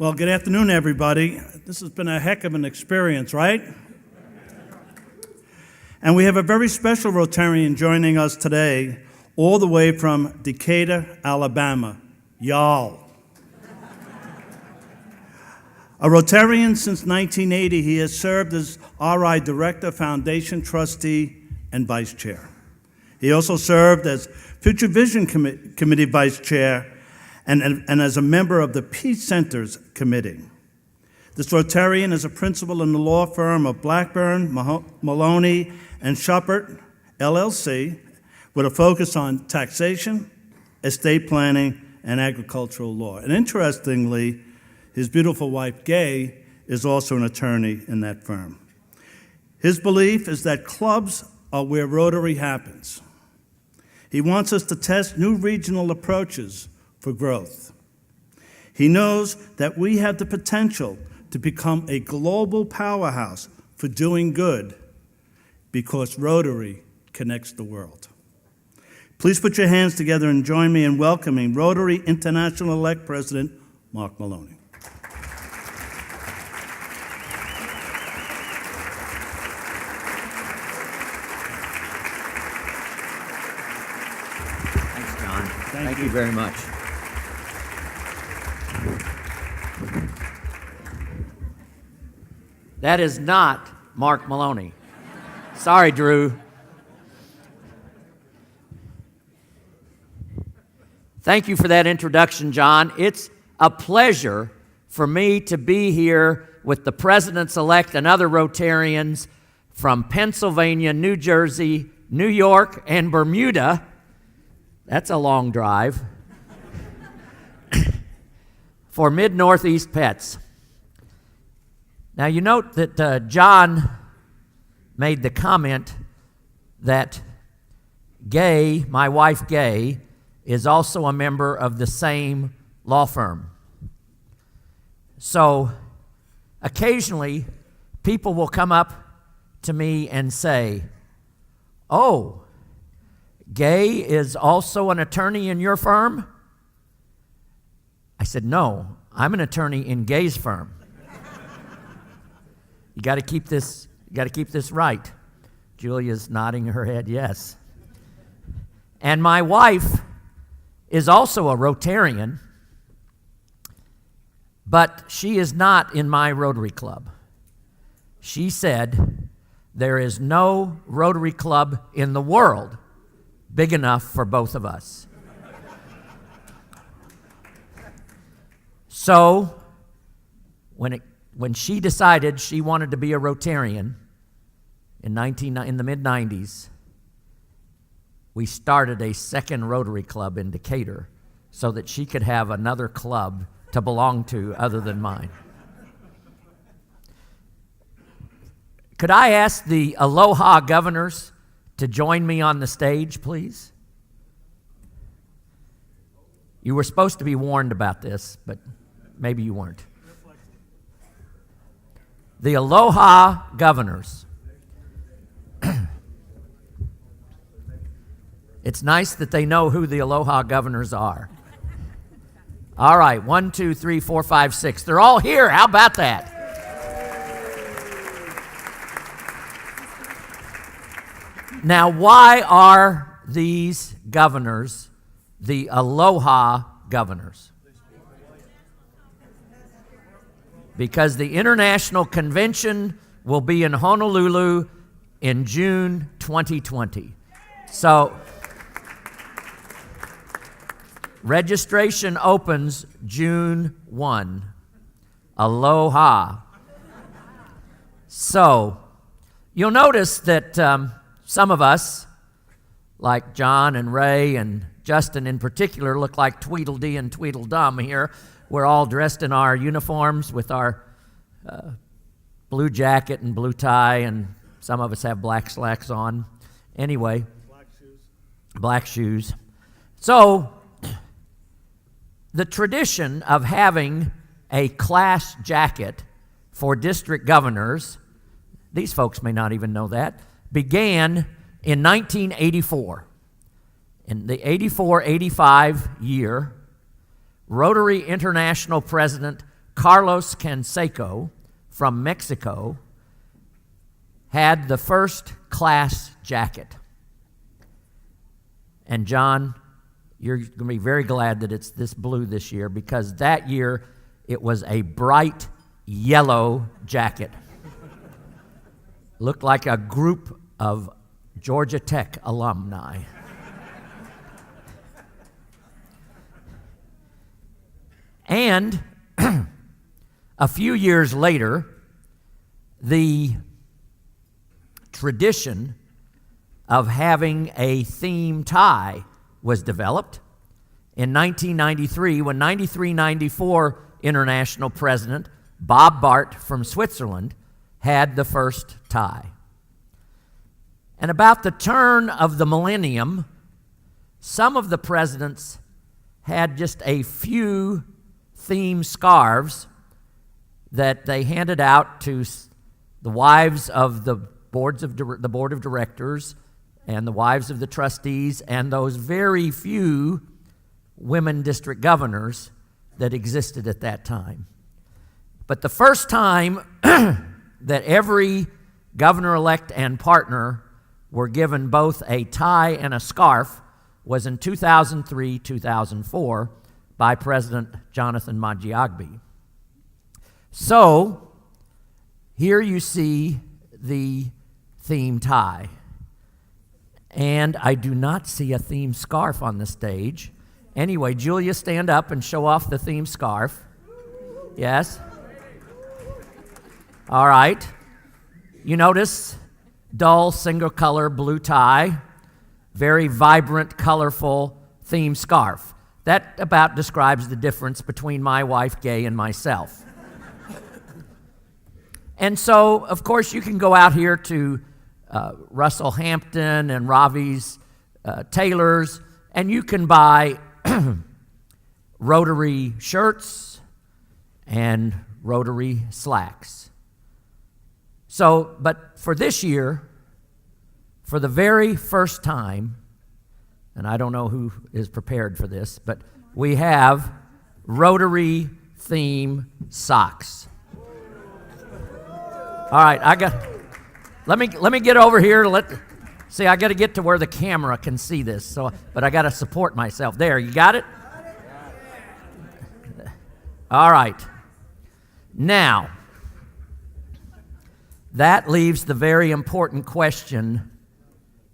Well, good afternoon, everybody. This has been a heck of an experience, right? And we have a very special Rotarian joining us today, all the way from Decatur, Alabama. Y'all. A Rotarian since 1980, he has served as RI Director, Foundation Trustee, and Vice Chair. He also served as Future Vision Committee Vice Chair and as a member of the Peace Centers Committee. This Rotarian is a principal in the law firm of Blackburn, Maloney, and Shepard, LLC, with a focus on taxation, estate planning, and agricultural law. And interestingly, his beautiful wife, Gay, is also an attorney in that firm. His belief is that clubs are where Rotary happens. He wants us to test new regional approaches for growth. He knows that we have the potential to become a global powerhouse for doing good because Rotary connects the world. Please put your hands together and join me in welcoming Rotary International Elect President Mark Maloney. Thanks, John. Thank you very much. That is not Mark Maloney. Sorry, Drew. Thank you for that introduction, John. It's a pleasure for me to be here with the presidents-elect and other Rotarians from Pennsylvania, New Jersey, New York, and Bermuda. That's a long drive. For Mid-Northeast Pets. Now, you note that John made the comment that Gay, my wife Gay, is also a member of the same law firm. So, occasionally, people will come up to me and say, "Oh, Gay is also an attorney in your firm?" I said, "No, I'm an attorney in Gay's firm." You got to keep this right. Julia's nodding her head yes. And my wife is also a Rotarian, but she is not in my Rotary Club. She said, there is no Rotary Club in the world big enough for both of us. So, when she decided she wanted to be a Rotarian in the mid-90s, we started a second Rotary Club in Decatur so that she could have another club to belong to other than mine. Could I ask the Aloha governors to join me on the stage, please? You were supposed to be warned about this, but maybe you weren't. The Aloha governors. It's nice that they know who the Aloha governors are. All right, 1, 2, 3, 4, 5, 6. They're all here. How about that? Now, why are these governors the Aloha governors? Because the International Convention will be in Honolulu in June 2020. So, registration opens June 1. Aloha. So, you'll notice that some of us, like John and Ray and Justin in particular, look like Tweedledee and Tweedledum here. We're all dressed in our uniforms with our blue jacket and blue tie, and some of us have black slacks on. Anyway, black shoes. So, the tradition of having a class jacket for district governors, these folks may not even know that, began in 1984. In the 84-85 year, Rotary International President Carlos Canseco from Mexico had the first class jacket. And John, you're going to be very glad that it's this blue this year, because that year it was a bright yellow jacket. Looked like a group of Georgia Tech alumni. And a few years later, the tradition of having a theme tie was developed. In 1993, when 93-94 international president Bob Bart from Switzerland had the first tie. And about the turn of the millennium, some of the presidents had just a few theme scarves that they handed out to the wives of the board of directors and the wives of the trustees and those very few women district governors that existed at that time. But the first time that every governor-elect and partner were given both a tie and a scarf was in 2003-2004 by President Jonathan Maggiagbi. So, here you see the theme tie. And I do not see a theme scarf on the stage. Anyway, Julia, stand up and show off the theme scarf. Yes? All right. You notice dull single color blue tie, very vibrant, colorful theme scarf. That about describes the difference between my wife, Gay, and myself. And so, of course, you can go out here to Russell Hampton and Ravi's tailors, and you can buy Rotary shirts and Rotary slacks. So, but for this year, for the very first time, and I don't know who is prepared for this, but we have Rotary theme socks. All right, let me get over here. See, I got to get to where the camera can see this. But I got to support myself. There, you got it? All right. Now, that leaves the very important question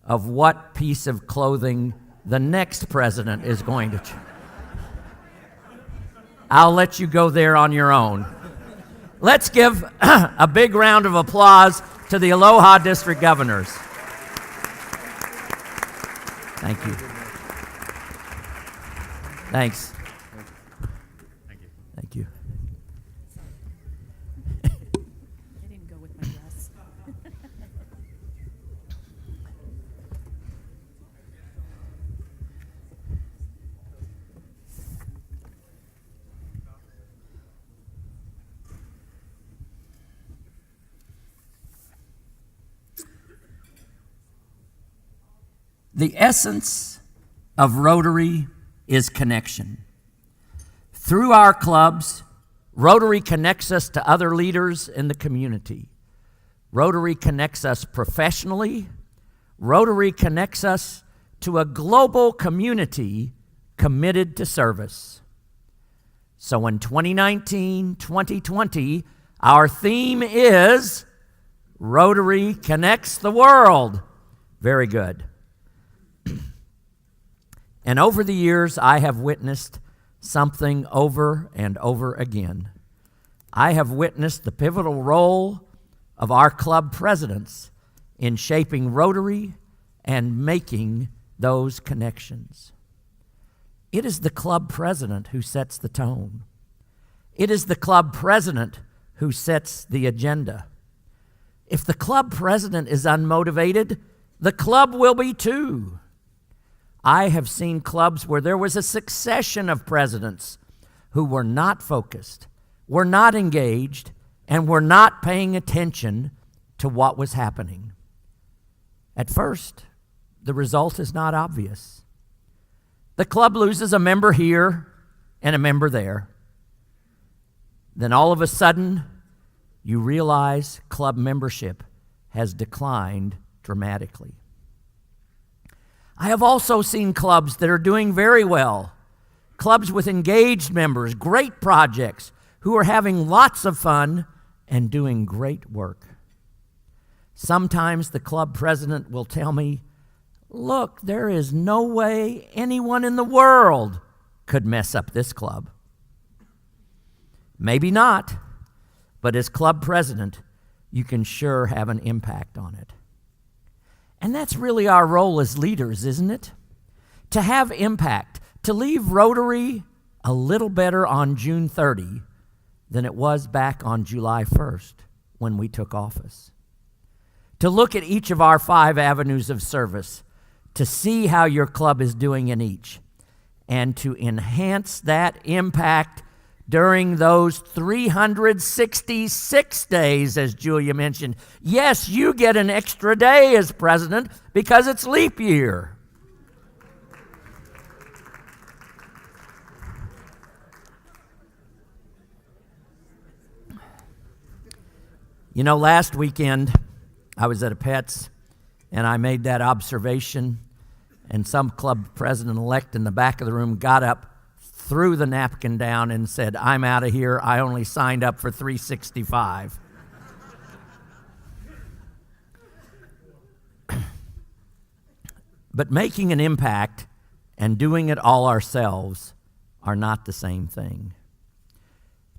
of what piece of clothing the next president is going to choose. I'll let you go there on your own. Let's give a big round of applause to the Aloha District Governors. Thank you. Thanks. Thank you. I didn't go with my dress. The essence of Rotary is connection. Through our clubs, Rotary connects us to other leaders in the community. Rotary connects us professionally. Rotary connects us to a global community committed to service. So in 2019-2020, our theme is Rotary Connects the World. Very good. And over the years, I have witnessed something over and over again. I have witnessed the pivotal role of our club presidents in shaping Rotary and making those connections. It is the club president who sets the tone. It is the club president who sets the agenda. If the club president is unmotivated, the club will be too. I have seen clubs where there was a succession of presidents who were not focused, were not engaged, and were not paying attention to what was happening. At first, the result is not obvious. The club loses a member here and a member there. then all of a sudden you realize club membership has declined dramatically. I have also seen clubs that are doing very well, clubs with engaged members, great projects, who are having lots of fun and doing great work. Sometimes the club president will tell me, "Look, there is no way anyone in the world could mess up this club." Maybe not, but as club president, you can sure have an impact on it. And that's really our role as leaders, isn't it? To have impact, to leave Rotary a little better on June 30 than it was back on July 1st when we took office. To look at each of our 5 avenues of service, to see how your club is doing in each, and to enhance that impact during those 366 days, as Julia mentioned. Yes, you get an extra day as president because it's leap year. You know, last weekend I was at a Pets and I made that observation, and some club president-elect in the back of the room got up, threw the napkin down, and said, "I'm out of here. I only signed up for 365. But making an impact and doing it all ourselves are not the same thing.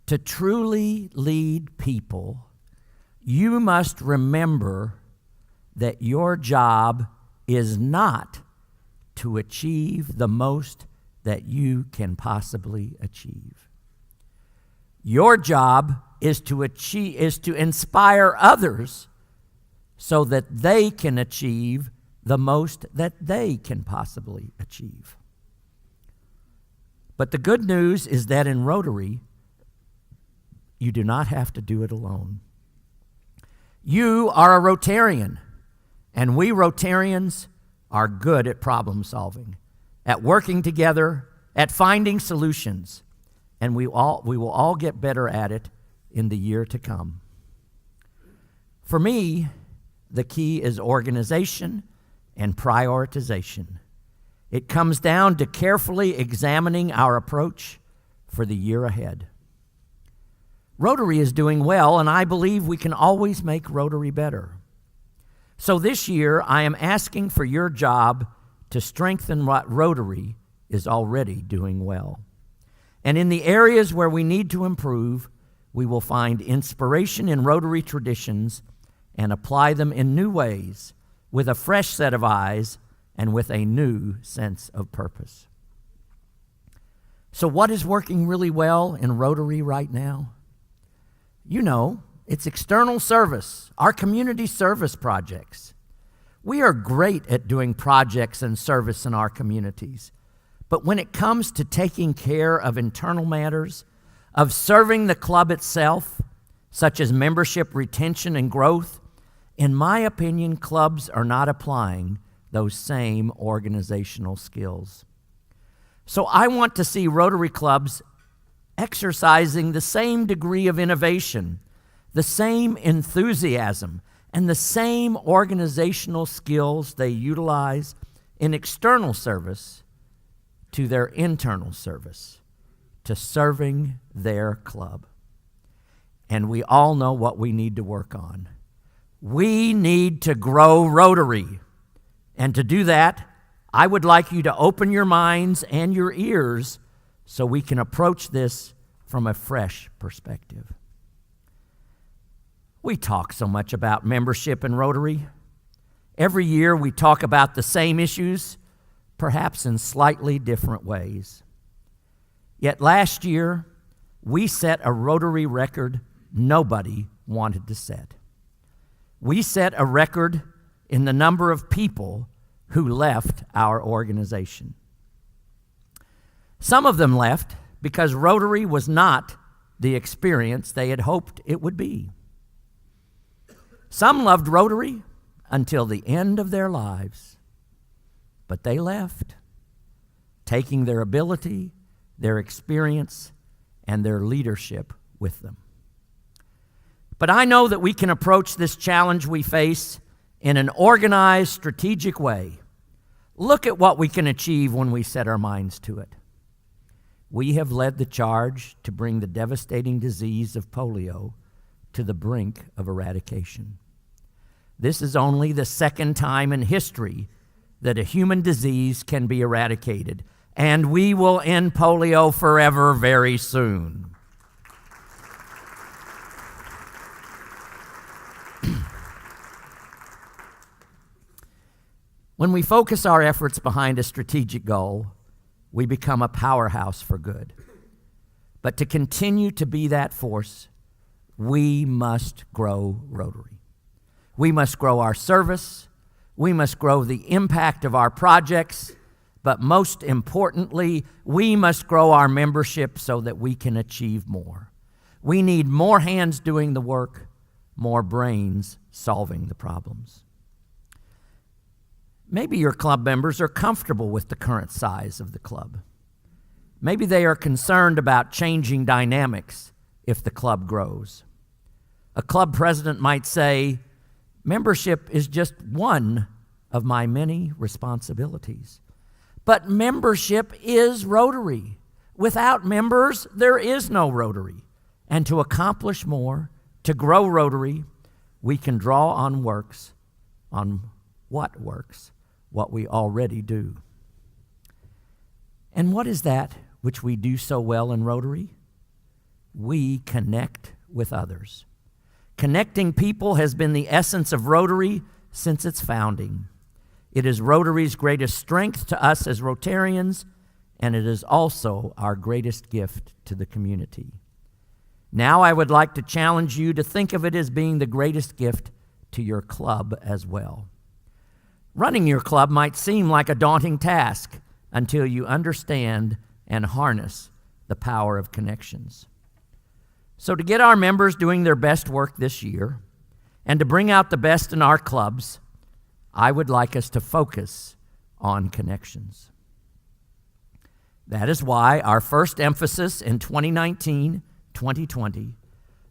To truly lead people, you must remember that your job is not to achieve the most that you can possibly achieve. Your job is to inspire others so that they can achieve the most that they can possibly achieve. But the good news is that in Rotary, you do not have to do it alone. You are a Rotarian, and we Rotarians are good at problem solving, at working together, at finding solutions, and we will all get better at it in the year to come. For me, the key is organization and prioritization. It comes down to carefully examining our approach for the year ahead. Rotary is doing well, and I believe we can always make Rotary better. So this year, I am asking for your job to strengthen what Rotary is already doing well. And in the areas where we need to improve, we will find inspiration in Rotary traditions and apply them in new ways with a fresh set of eyes and with a new sense of purpose. So what is working really well in Rotary right now? You know, it's external service, our community service projects. We are great at doing projects and service in our communities. But when it comes to taking care of internal matters, of serving the club itself, such as membership retention and growth, in my opinion, clubs are not applying those same organizational skills. So I want to see Rotary clubs exercising the same degree of innovation, the same enthusiasm, and the same organizational skills they utilize in external service to their internal service, to serving their club. And we all know what we need to work on. We need to grow Rotary. And to do that, I would like you to open your minds and your ears so we can approach this from a fresh perspective. We talk so much about membership in Rotary. Every year we talk about the same issues, perhaps in slightly different ways. Yet last year, we set a Rotary record nobody wanted to set. We set a record in the number of people who left our organization. Some of them left because Rotary was not the experience they had hoped it would be. Some loved Rotary until the end of their lives, but they left, taking their ability, their experience, and their leadership with them. But I know that we can approach this challenge we face in an organized, strategic way. Look at what we can achieve when we set our minds to it. We have led the charge to bring the devastating disease of polio to the brink of eradication. This is only the second time in history that a human disease can be eradicated, and we will end polio forever very soon. When we focus our efforts behind a strategic goal, we become a powerhouse for good. But to continue to be that force, we must grow Rotary. We must grow our service. We must grow the impact of our projects. But most importantly, we must grow our membership so that we can achieve more. We need more hands doing the work, more brains solving the problems. Maybe your club members are comfortable with the current size of the club. Maybe they are concerned about changing dynamics if the club grows. A club president might say, membership is just one of my many responsibilities. But membership is Rotary. Without members, there is no Rotary. And to accomplish more, to grow Rotary, we can draw on what works, what we already do. And what is that which we do so well in Rotary? We connect with others. Connecting people has been the essence of Rotary since its founding. It is Rotary's greatest strength to us as Rotarians, and it is also our greatest gift to the community. Now I would like to challenge you to think of it as being the greatest gift to your club as well. Running your club might seem like a daunting task until you understand and harness the power of connections. So to get our members doing their best work this year and to bring out the best in our clubs, I would like us to focus on connections. That is why our first emphasis in 2019-2020,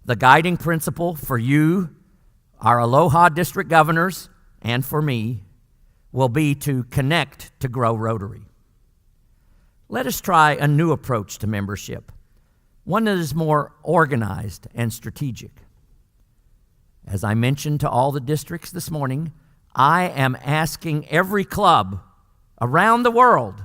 the guiding principle for you, our Aloha District governors, and for me, will be to connect to grow Rotary. Let us try a new approach to membership, one that is more organized and strategic. As I mentioned to all the districts this morning, I am asking every club around the world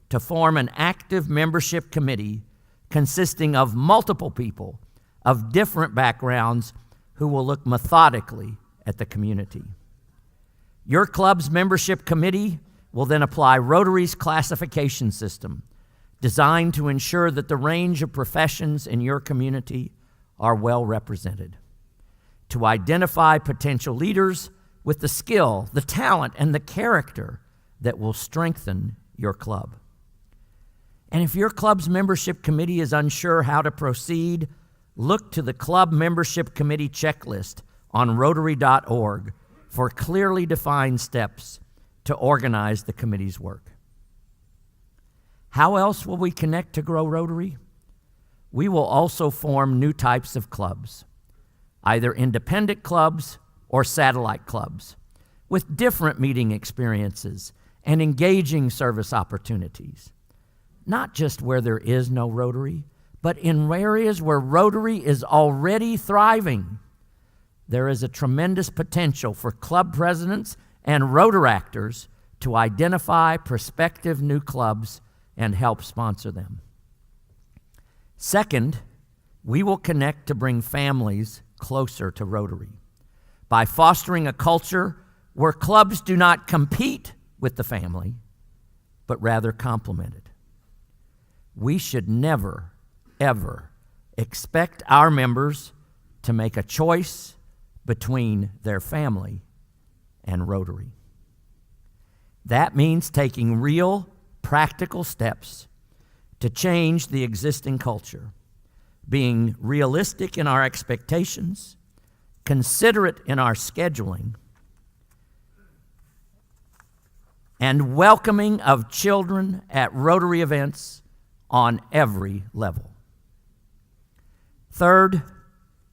to form an active membership committee consisting of multiple people of different backgrounds who will look methodically at the community. Your club's membership committee will then apply Rotary's classification system, designed to ensure that the range of professions in your community are well represented, to identify potential leaders with the skill, the talent, and the character that will strengthen your club. And if your club's membership committee is unsure how to proceed, look to the club membership committee checklist on Rotary.org for clearly defined steps to organize the committee's work. How else will we connect to grow Rotary? We will also form new types of clubs, either independent clubs or satellite clubs, with different meeting experiences and engaging service opportunities, not just where there is no Rotary, but in areas where Rotary is already thriving. There is a tremendous potential for club presidents and Rotaractors to identify prospective new clubs and help sponsor them. Second, we will connect to bring families closer to Rotary by fostering a culture where clubs do not compete with the family, but rather complement it. We should never, ever expect our members to make a choice between their family and Rotary. That means taking real, practical steps to change the existing culture, being realistic in our expectations, considerate in our scheduling, and welcoming of children at Rotary events on every level. Third,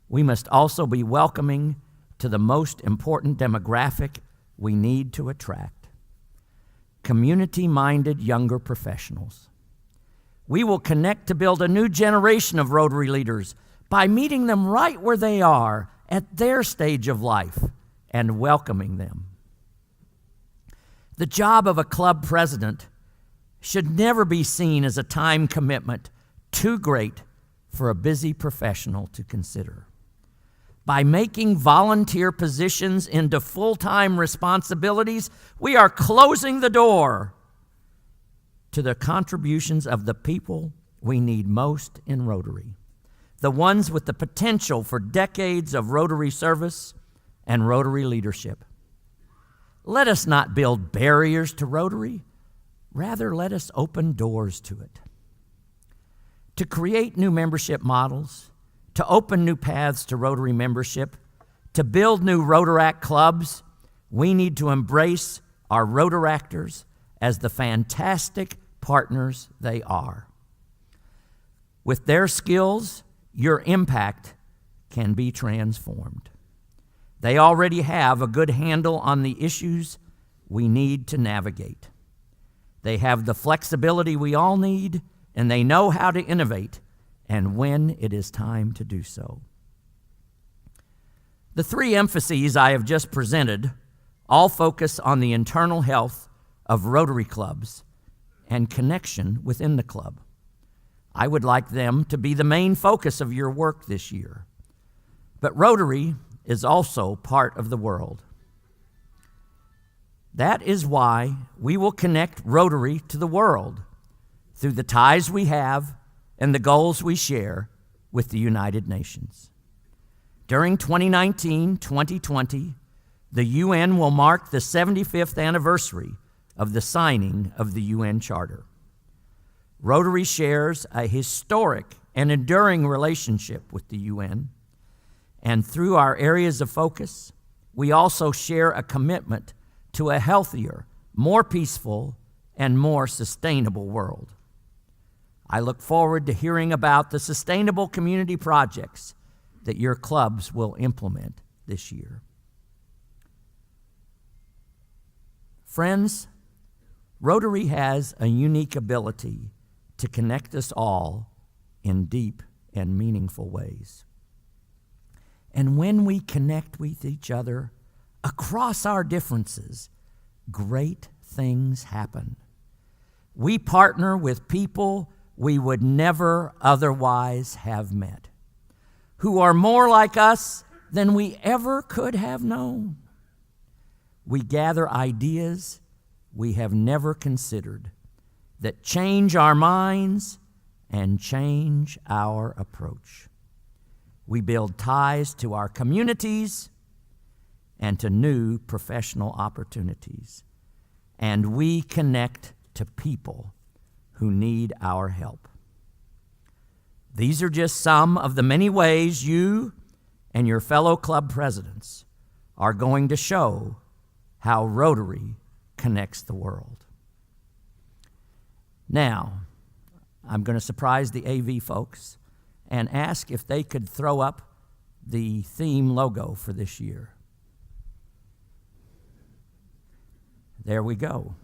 we must also be welcoming to the most important demographic we need to attract: community-minded younger professionals. We will connect to build a new generation of Rotary leaders by meeting them right where they are at their stage of life and welcoming them. The job of a club president should never be seen as a time commitment too great for a busy professional to consider. By making volunteer positions into full-time responsibilities, we are closing the door to the contributions of the people we need most in Rotary, the ones with the potential for decades of Rotary service and Rotary leadership. Let us not build barriers to Rotary. Rather, let us open doors to it. To create new membership models, to open new paths to Rotary membership, to build new Rotaract clubs, we need to embrace our Rotaractors as the fantastic partners they are. With their skills, your impact can be transformed. They already have a good handle on the issues we need to navigate. They have the flexibility we all need, and they know how to innovate and when it is time to do so. The three emphases I have just presented all focus on the internal health of Rotary clubs and connection within the club. I would like them to be the main focus of your work this year. But Rotary is also part of the world. That is why we will connect Rotary to the world through the ties we have and the goals we share with the United Nations. During 2019-2020, the UN will mark the 75th anniversary of the signing of the UN Charter. Rotary shares a historic and enduring relationship with the UN, and through our areas of focus, we also share a commitment to a healthier, more peaceful, and more sustainable world. I look forward to hearing about the sustainable community projects that your clubs will implement this year. Friends, Rotary has a unique ability to connect us all in deep and meaningful ways. And when we connect with each other across our differences, great things happen. We partner with people we would never otherwise have met, who are more like us than we ever could have known. We gather ideas we have never considered that change our minds and change our approach. We build ties to our communities and to new professional opportunities. And we connect to people who need our help. These are just some of the many ways you and your fellow club presidents are going to show how Rotary connects the world. Now, I'm going to surprise the AV folks and ask if they could throw up the theme logo for this year. There we go.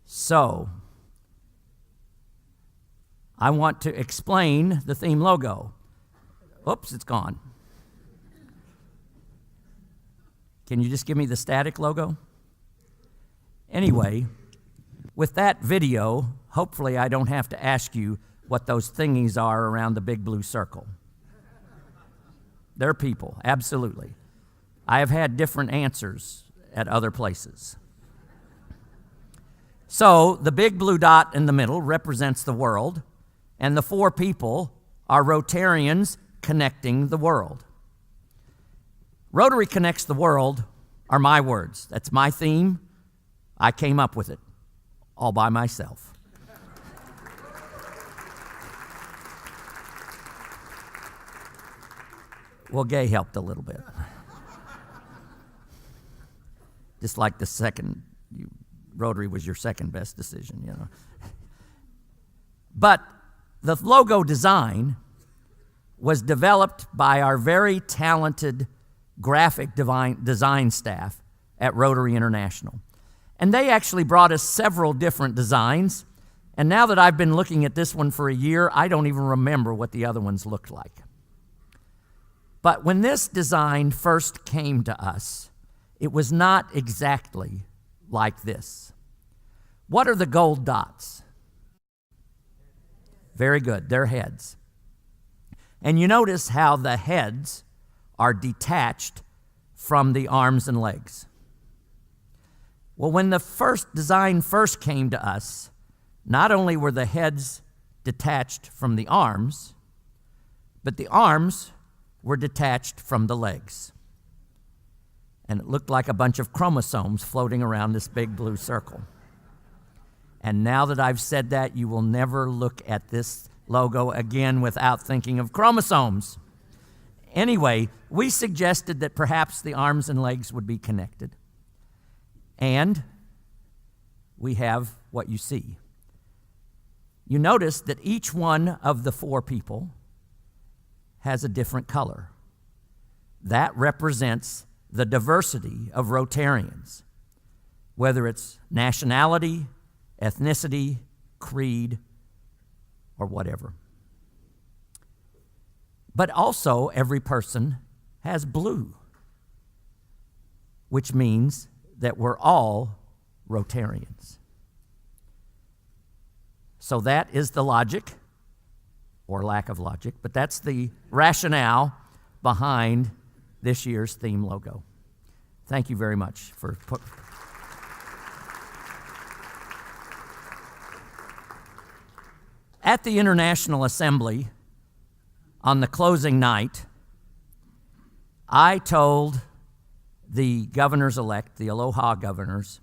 So, I want to explain the theme logo. Oops, it's gone. Can you just give me the static logo? Anyway, with that video, hopefully I don't have to ask you what those thingies are around the big blue circle. They're people, absolutely. I have had different answers at other places. So the big blue dot in the middle represents the world, and the four people are Rotarians connecting the world. Rotary connects the world are my words. That's my theme. I came up with it all by myself. Well, Gay helped a little bit. Just like the second Rotary was your second best decision, you know. But the logo design was developed by our very talented graphic design staff at Rotary International. And they actually brought us several different designs. And now that I've been looking at this one for a year, I don't even remember what the other ones looked like. But when this design first came to us, it was not exactly like this. What are the gold dots? Very good, they're heads. And you notice how the heads are detached from the arms and legs. Well, when the first design first came to us, not only were the heads detached from the arms, but the arms were detached from the legs. And it looked like a bunch of chromosomes floating around this big blue circle. And now that I've said that, you will never look at this logo again without thinking of chromosomes. Anyway, we suggested that perhaps the arms and legs would be connected. And we have what you see. You notice that each one of the four people has a different color. That represents the diversity of Rotarians, whether it's nationality, ethnicity, creed, or whatever. But also, every person has blue, which means that we're all Rotarians. So that is the logic, or lack of logic, but that's the rationale behind this year's theme logo. Thank you very much for At the International Assembly, on the closing night, I told the governors-elect, the Aloha governors,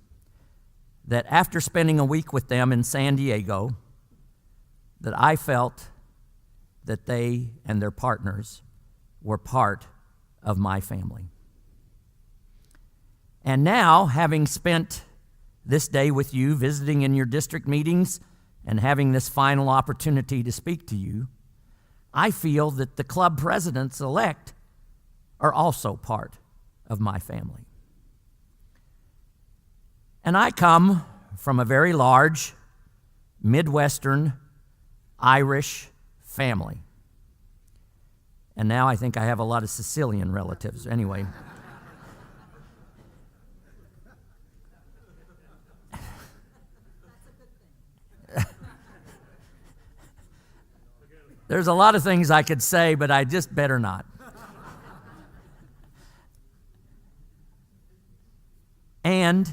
that after spending a week with them in San Diego, that I felt that they and their partners were part of my family. And now, having spent this day with you, visiting in your district meetings, and having this final opportunity to speak to you, I feel that the club presidents-elect are also part of my family. And I come from a very large, Midwestern, Irish family. And now I think I have a lot of Sicilian relatives. Anyway. There's a lot of things I could say, but I just better not. And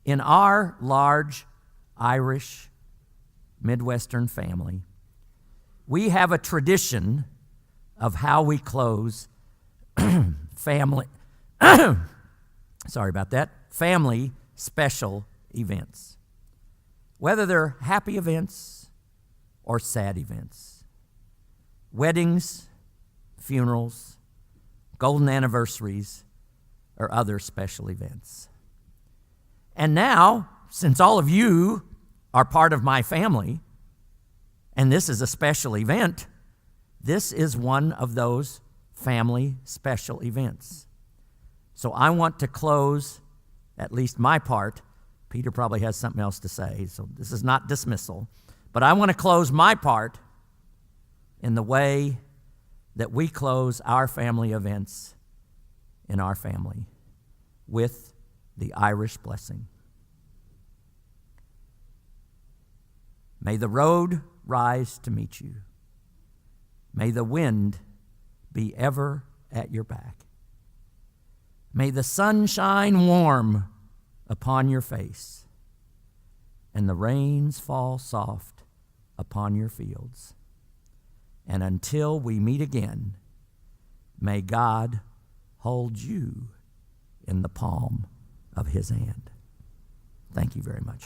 in our large Irish Midwestern family, we have a tradition of how we close family family special events, whether they're happy events or sad events. Weddings, funerals, golden anniversaries, or other special events. And now, since all of you are part of my family, and this is a special event, this is one of those family special events. So I want to close at least my part. Peter probably has something else to say, so this is not dismissal. But I want to close my part in the way that we close our family events in our family, with the Irish blessing. May the road rise to meet you. May the wind be ever at your back. May the sun shine warm upon your face, and the rains fall soft upon your fields. And until we meet again, may God hold you in the palm of his hand. Thank you very much.